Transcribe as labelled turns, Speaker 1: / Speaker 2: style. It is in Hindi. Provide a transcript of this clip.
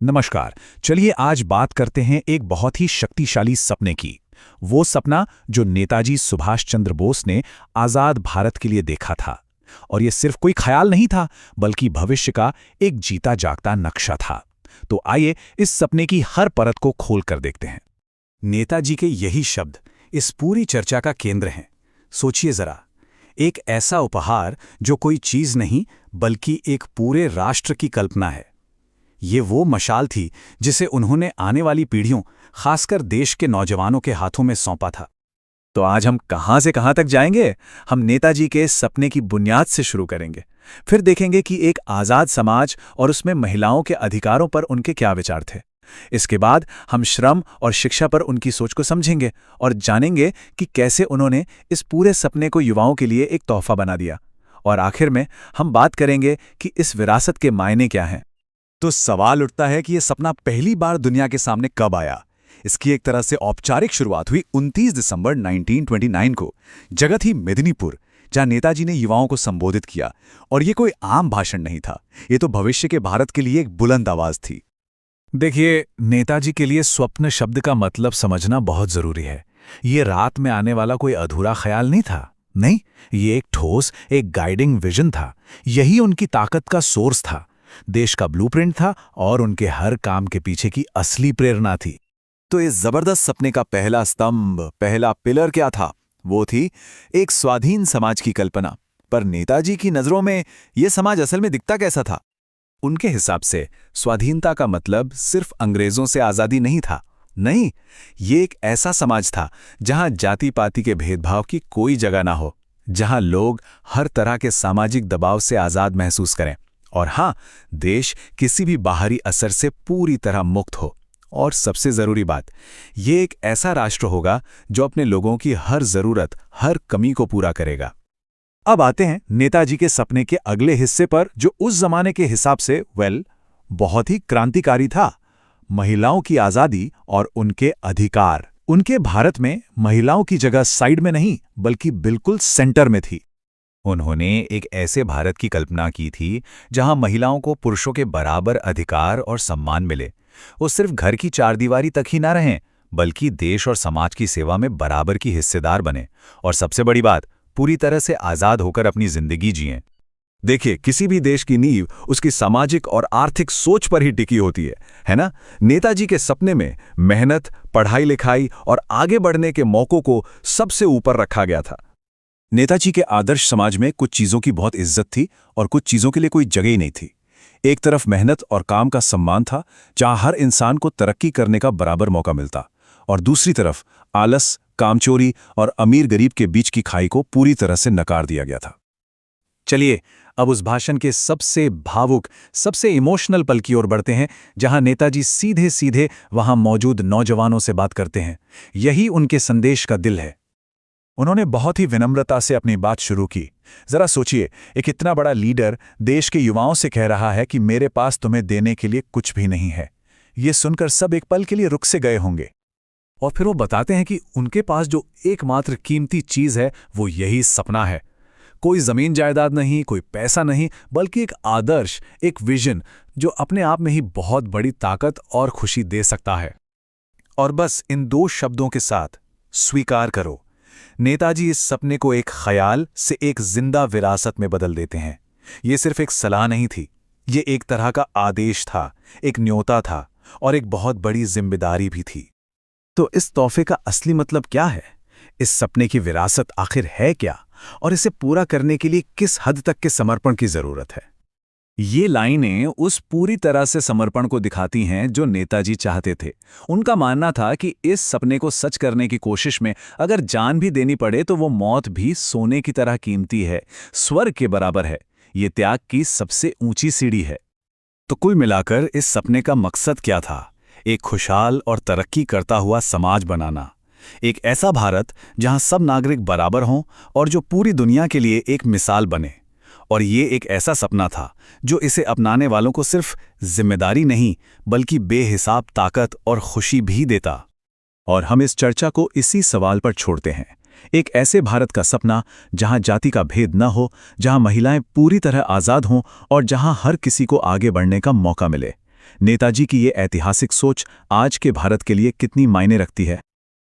Speaker 1: नमस्कार। चलिए आज बात करते हैं एक बहुत ही शक्तिशाली सपने की। वो सपना जो नेताजी सुभाष चंद्र बोस ने आज़ाद भारत के लिए देखा था। और ये सिर्फ कोई ख्याल नहीं था, बल्कि भविष्य का एक जीता जागता नक्शा था। तो आइए इस सपने की हर परत को खोल कर देखते हैं। नेताजी के यही शब्द इस पूरी चर्चा का केंद्र हैं। सोचिए जरा, एक ऐसा उपहार जो कोई चीज नहीं बल्कि एक पूरे राष्ट्र की कल्पना है। ये वो मशाल थी जिसे उन्होंने आने वाली पीढ़ियों, खासकर देश के नौजवानों के हाथों में सौंपा था। तो आज हम कहां से कहां तक जाएंगे? हम नेताजी के इस सपने की बुनियाद से शुरू करेंगे। फिर देखेंगे कि एक आज़ाद समाज और उसमें महिलाओं के अधिकारों पर उनके क्या विचार थे। इसके बाद हम श्रम और शिक्षा पर उनकी सोच को समझेंगे और जानेंगे कि कैसे उन्होंने इस पूरे सपने को युवाओं के लिए एक तोहफा बना दिया। और आखिर में हम बात करेंगे कि इस विरासत के मायने क्या हैं।
Speaker 2: तो सवाल उठता है कि यह सपना पहली बार दुनिया के सामने कब आया। इसकी एक तरह से औपचारिक शुरुआत हुई 29 दिसंबर 1929 को, जगह थी मेदिनीपुर, जहां नेताजी ने युवाओं को संबोधित किया। और ये कोई आम भाषण नहीं था, ये तो भविष्य के भारत के लिए एक बुलंद आवाज थी।
Speaker 1: देखिए, नेताजी के लिए स्वप्न शब्द का मतलब समझना बहुत जरूरी है। ये रात में आने वाला कोई अधूरा ख्याल नहीं था। नहीं, ये एक ठोस, एक गाइडिंग विजन था। यही उनकी ताकत का सोर्स था, देश का ब्लूप्रिंट था और उनके हर काम के पीछे की असली प्रेरणा थी।
Speaker 2: तो इस जबरदस्त सपने का पहला स्तंभ, पहला पिलर क्या था? वो थी एक स्वाधीन समाज की कल्पना। पर नेताजी की नजरों में यह समाज असल में दिखता कैसा था?
Speaker 1: उनके हिसाब से स्वाधीनता का मतलब सिर्फ अंग्रेजों से आजादी नहीं था। नहीं, ये एक ऐसा समाज था जहां जाति पाति के भेदभाव की कोई जगह ना हो, जहां लोग हर तरह के सामाजिक दबाव से आजाद महसूस करें और हां, देश किसी भी बाहरी असर से पूरी तरह मुक्त हो। और सबसे जरूरी बात, ये एक ऐसा राष्ट्र होगा जो अपने लोगों की हर जरूरत, हर कमी को पूरा करेगा। अब आते हैं नेताजी के सपने के अगले हिस्से पर, जो उस जमाने के हिसाब से बहुत ही क्रांतिकारी था। महिलाओं की आजादी और उनके अधिकार। उनके भारत में महिलाओं की जगह साइड में नहीं, बल्कि बिल्कुल सेंटर में थी। उन्होंने एक ऐसे भारत की कल्पना की थी जहां महिलाओं को पुरुषों के बराबर अधिकार और सम्मान मिले। वो सिर्फ घर की चारदीवारी तक ही ना रहें, बल्कि देश और समाज की सेवा में बराबर की हिस्सेदार बने। और सबसे बड़ी बात, पूरी तरह से आजाद होकर अपनी जिंदगी जिएं।
Speaker 2: देखिए, किसी भी देश की नींव उसकी सामाजिक और आर्थिक सोच पर ही टिकी होती है ना? नेताजी के सपने में मेहनत, पढ़ाई लिखाई और आगे बढ़ने के मौकों को सबसे ऊपर रखा गया था। नेताजी के आदर्श समाज में कुछ चीजों की बहुत इज्जत थी और कुछ चीजों के लिए कोई जगह ही नहीं थी। एक तरफ मेहनत और काम का सम्मान था, जहां हर इंसान को तरक्की करने का बराबर मौका मिलता, और दूसरी तरफ आलस, कामचोरी और अमीर गरीब के बीच की खाई को पूरी तरह से नकार दिया गया था।
Speaker 1: चलिए अब उस भाषण के सबसे भावुक, सबसे इमोशनल पल की ओर बढ़ते हैं, जहां नेताजी सीधे सीधे वहां मौजूद नौजवानों से बात करते हैं। यही उनके संदेश का दिल है। उन्होंने बहुत ही विनम्रता से अपनी बात शुरू की। जरा सोचिए, एक इतना बड़ा लीडर देश के युवाओं से कह रहा है कि मेरे पास तुम्हें देने के लिए कुछ भी नहीं है। ये सुनकर सब एक पल के लिए रुक से गए होंगे। और फिर वो बताते हैं कि उनके पास जो एकमात्र कीमती चीज है वो यही सपना है। कोई जमीन जायदाद नहीं, कोई पैसा नहीं, बल्कि एक आदर्श, एक विजन जो अपने आप में ही बहुत बड़ी ताकत और खुशी दे सकता है। और बस इन दो शब्दों के साथ, स्वीकार करो, नेताजी इस सपने को एक ख्याल से एक जिंदा विरासत में बदल देते हैं। ये सिर्फ एक सलाह नहीं थी, ये एक तरह का आदेश था, एक न्योता था और एक बहुत बड़ी जिम्मेदारी भी थी। तो इस तोहफे का असली मतलब क्या है? इस सपने की विरासत आखिर है क्या? और इसे पूरा करने के लिए किस हद तक के समर्पण की जरूरत है? ये लाइनें उस पूरी तरह से समर्पण को दिखाती हैं जो नेताजी चाहते थे। उनका मानना था कि इस सपने को सच करने की कोशिश में अगर जान भी देनी पड़े तो वो मौत भी सोने की तरह कीमती है, स्वर्ग के बराबर है। ये त्याग की सबसे ऊंची सीढ़ी है। तो कुल मिलाकर इस सपने का मकसद क्या था? एक खुशहाल और तरक्की करता हुआ समाज बनाना। एक ऐसा भारत जहां सब नागरिक बराबर हों और जो पूरी दुनिया के लिए एक मिसाल बने। और ये एक ऐसा सपना था जो इसे अपनाने वालों को सिर्फ जिम्मेदारी नहीं, बल्कि बेहिसाब ताकत और खुशी भी देता। और हम इस चर्चा को इसी सवाल पर छोड़ते हैं। एक ऐसे भारत का सपना जहां जाति का भेद न हो, जहां महिलाएं पूरी तरह आज़ाद हों और जहां हर किसी को आगे बढ़ने का मौका मिले। नेताजी की ये ऐतिहासिक सोच आज के भारत के लिए कितनी मायने रखती है।